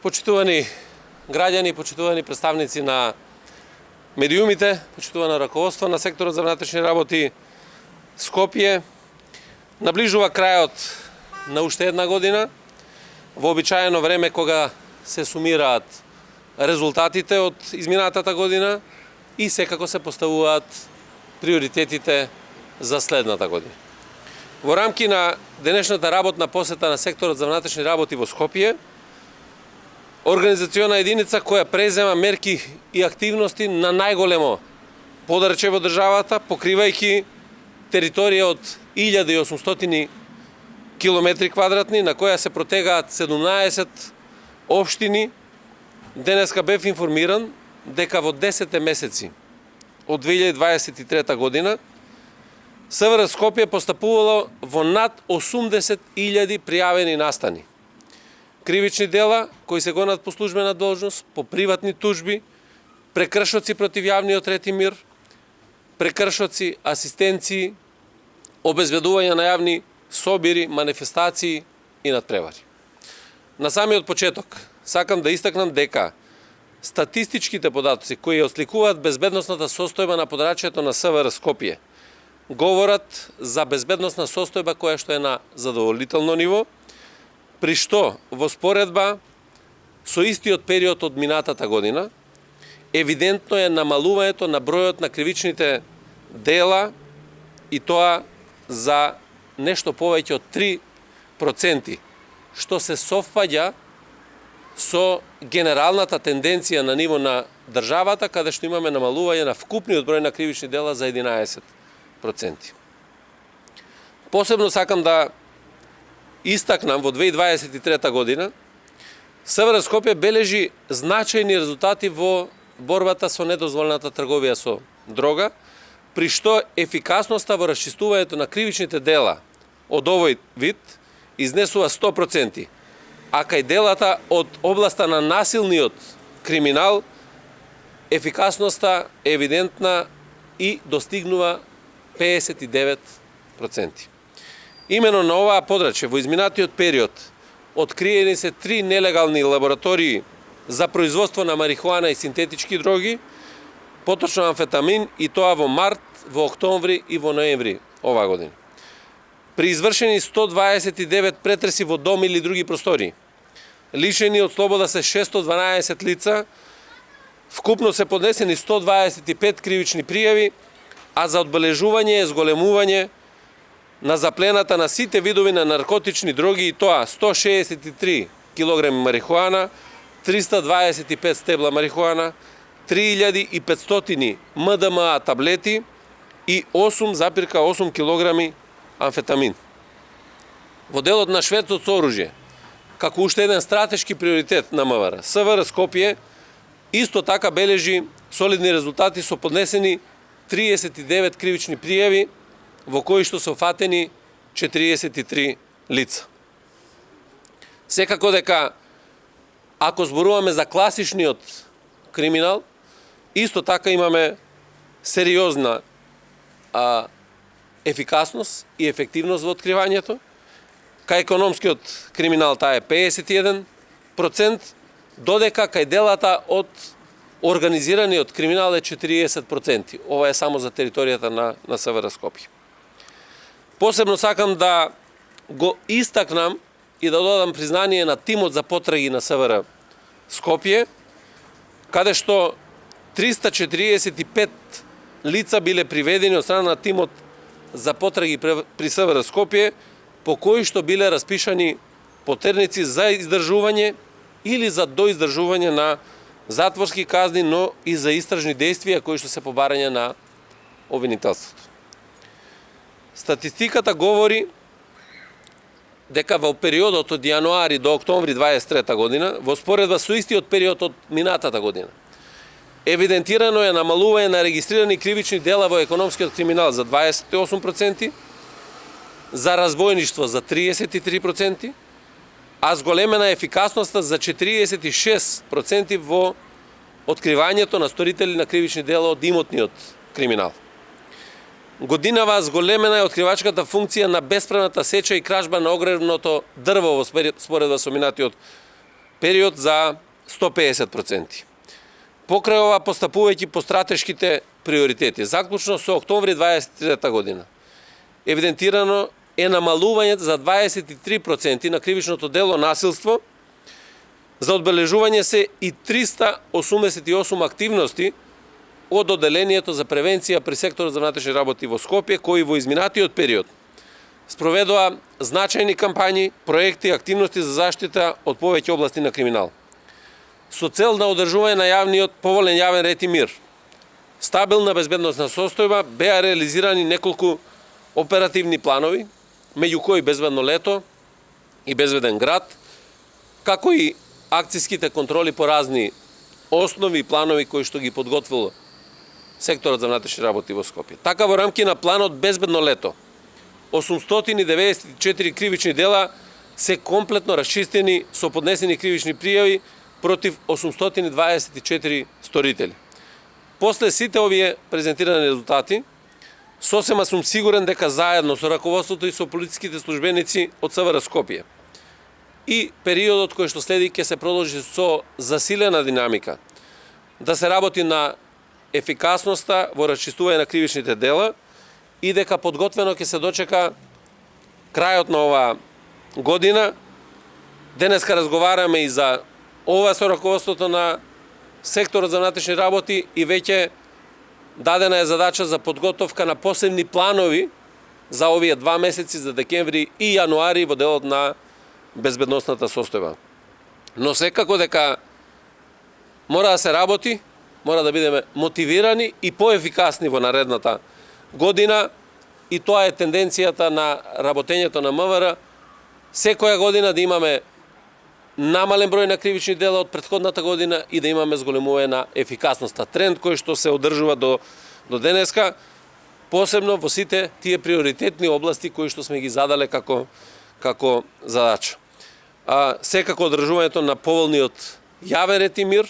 Почитувани граѓани, почитувани представници на медиумите, почитувано раководство на секторот за внатрешни работи Скопје, наближува крајот на уште една година, вообичаено време кога се сумираат резултатите од изминатата година и секако се поставуваат приоритетите за следната година. Во рамки на денешната работна посета на секторот за внатрешни работи во Скопје, организациона единица која презема мерки и активности на најголемо подрачје во државата, покривајќи територија од 1800 километри квадратни, на која се протегаат 17 општини. Денеска бев информиран дека во 10 месеци од 2023 година СВР Скопје постапувало во над 80.000 пријавени настани. Кривични дела кои се гонат по службена должност, по приватни тужби, прекршоци против јавниот ред и мир, прекршоци, асистенции, обезбедување на јавни собири, манифестации и надпревари. На самиот почеток сакам да истакнам дека статистичките податоци кои осликуваат безбедносната состојба на подрачјето на СВР Скопје говорат за безбедносна состојба која што е на задоволително ниво, при што во споредба со истиот период од минатата година евидентно е намалувањето на бројот на кривичните дела и тоа за нешто повеќе од 3%, што се совпаѓа со генералната тенденција на ниво на државата, каде што имаме намалување на вкупниот број на кривични дела за 11%. Посебно сакам да истакнам во 2023 година, СВР Скопје бележи значајни резултати во борбата со недозволената трговија со дрога, при што ефикасноста во расчистувањето на кривичните дела од овој вид изнесува 100%, а кај делата од областа на насилниот криминал ефикасноста е евидентна и достигнува 59%. Имено на оваа подрачје во изминатиот период откриени се 3 нелегални лаборатории за производство на марихуана и синтетички дроги, поточно амфетамин, и тоа во март, во октомври и во ноември оваа година. При извршени 129 претреси во дом или други простории, лишени од слобода се 612 лица, вкупно се поднесени 125 кривични пријави, а за одбележување и зголемување на заплената на сите видови на наркотични дроги, и тоа 163 кг марихуана, 325 стебла марихуана, 3500 МДМА таблети и 8,8 кг амфетамин. Во делот на шверцот со оружје, како уште еден стратешки приоритет на МВР, СВР Скопје исто така бележи солидни резултати со поднесени 39 кривични пријави, во кои што се офатени 43 лица. Секако дека, ако зборуваме за класичниот криминал, исто така имаме сериозна ефикасност и ефективност во откривањето. Кај економскиот криминал таа е 51%, додека кај делата од организираниот криминал е 40%. Ова е само за територијата на СВР Скопје. Посебно сакам да го истакнам и да додам признание на тимот за потраги на СВР Скопје, каде што 345 лица биле приведени од страна на тимот за потраги при СВР Скопје, по кои што биле распишани потерници за издржување или за доиздржување на затворски казни, но и за истражни действија кои што се побарање на обвинителството. Статистиката говори дека во периодот од јануари до октомври 23 година, во споредба со истиот период од минатата година, евидентирано е намалување на регистрирани кривични дела во економскиот криминал за 28%, за разбойништво за 33%, а зголемена ефикасноста за 46% во откривањето на сторители на кривични дела од имотниот криминал. Годинава зголемена е откривачката функција на бесправната сеча и кражба на огревното дрво во споредба со минатиот период за 150%. Покрај ова постапувајќи по стратешките приоритети, заклучно со октомври 23 година, евидентирано е намалување за 23% на кривичното дело насилство. За одбележување се и 388 активности од одделението за превенција при секторот за внатрешни работи во Скопје, кои во изминатиот период спроведоа значајни кампањи, проекти и активности за заштита од повеќе области на криминал. Со цел на одржување на јавниот поволен јавен ред и мир, стабилна безбедносна состојба, беа реализирани неколку оперативни планови, меѓу кои безбедно лето и безбеден град, како и акцијските контроли по разни основи и планови кои што ги подготвил секторот за внатрешни работи во Скопје. Така во рамки на планот безбедно лето 894 кривични дела се комплетно расчистени со поднесени кривични пријави против 824 сторители. После сите овие презентирани резултати, сосема сум сигурен дека заедно со раководството и со полициските службеници од СВР Скопје и периодот кој што следи ќе се продолжи со засилена динамика да се работи на ефикасноста во расчистување на кривичните дела и дека подготвено ќе се дочека крајот на оваа година. Денеска разговараме и за ова со раководството на секторот за внатрешни работи и веќе дадена е задача за подготовка на посебни планови за овие 2 месеци, за декември и јануари во делот на безбедносната состојба. Но секако дека мора да се работи, мора да бидеме мотивирани и поефикасни во наредната година, и тоа е тенденцијата на работењето на МВР, секоја година да имаме намален број на кривични дела од претходната година и да имаме зголемување на ефикасноста. Тренд кој што се одржува до денеска, посебно во сите тие приоритетни области кои што сме ги задале како задача. Секако одржувањето на поволниот јавен ред и мир,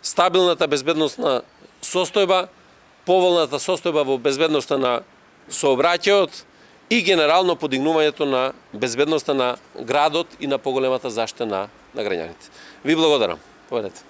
стабилната безбедносна состојба, поволната состојба во безбедноста на сообраќајот и генерално подигнувањето на безбедноста на градот и на поголемата заштита на граѓаните. Ви благодарам. Поведете.